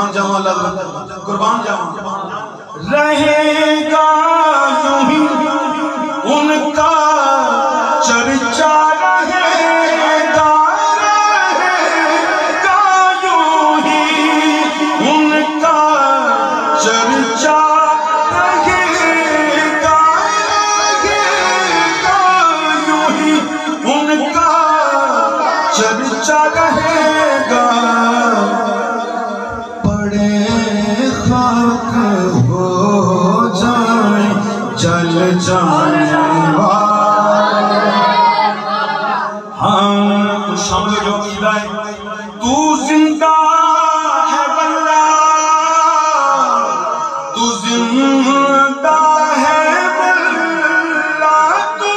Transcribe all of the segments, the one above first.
قربان جاواں لگ قربان جاواں رہے گا یوں ہی ان کا چرچا رہے گا یوں ہی ان کا چرچا رہے گا یوں ہی ان کا چرچا رہے گا چل جانے والے ہاں کچھ ہم لوگ جو عقیدہ ہے تو زندہ ہے واللہ تو زندہ ہے واللہ تو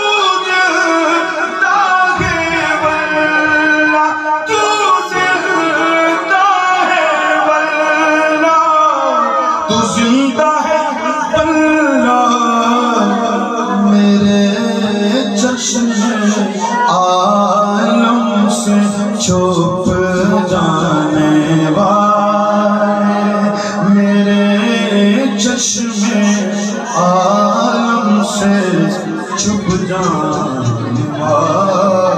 زندہ ہے واللہ تو زندہ ہے واللہ تو زندہ ہے عالم سے چھپ جانے والے میرے چشم عالم سے چھپ جانے والے